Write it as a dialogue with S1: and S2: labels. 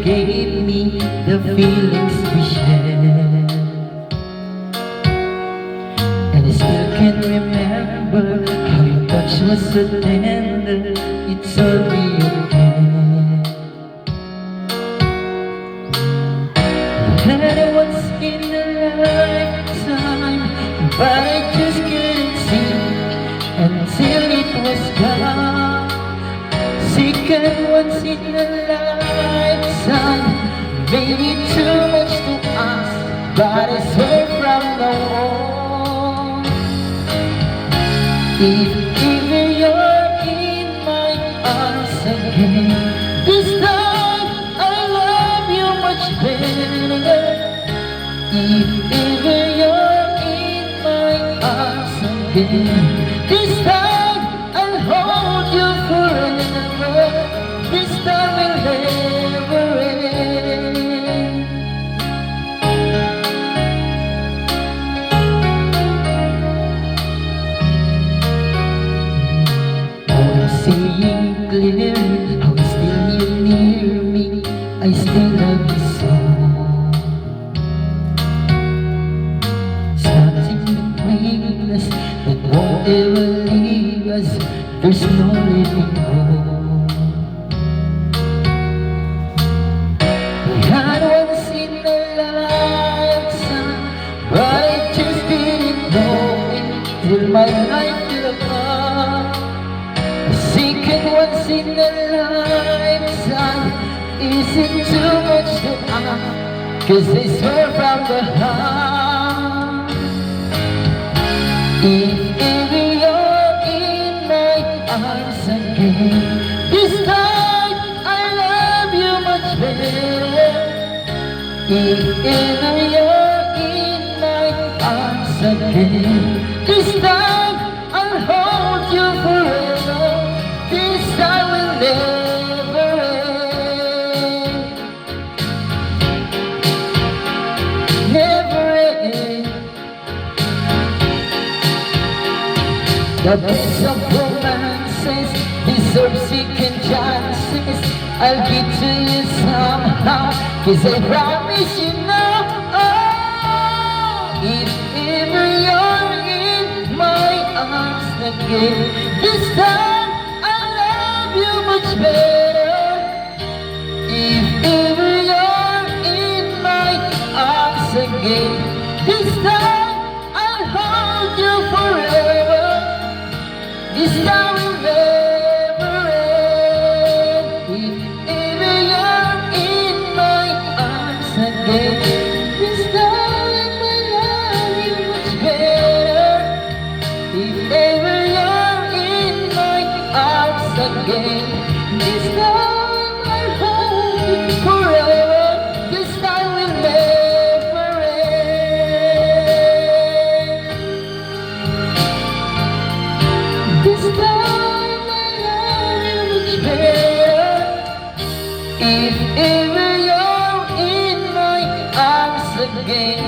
S1: gave me the feelings we shared. And I still can remember how your touch was so tender. It's all real again. Had it once in a lifetime, but I just couldn't see until it was gone. Second once in a lifetime, maybe too much to ask, but I swear from now on, if ever you're in my arms again, this time I love you much better. If ever you're in my arms again, this time I'll hold you forever. This time will never end. Oh, I'm seeing clearly how still you're near me. I still love you so. Something between us that won't ever leave us. There's no letting go. We had once in a lifetime, but I just didn't know it till my life fell apart. A second once in a lifetime isn't too much to ask, 'cause I swear from the heart, if ever you're in my arms again, this time I love you much better. If ever you're in my arms again, this time I'll hold you forever. This time will never end. Never end. The best of romances deserve second chances. I'll give to you somehow, 'cause I promise you now. Oh, if ever you're in my arms again, this time I love you much better. If ever you're in my arms again, this time I'll hold you forever. This time will never end. If ever you're in my arms again, this time I love you much better. If ever you're in my arms again, this time I'll hold you forever. This time will never end. This time I love you much better. If ever you're in my arms again,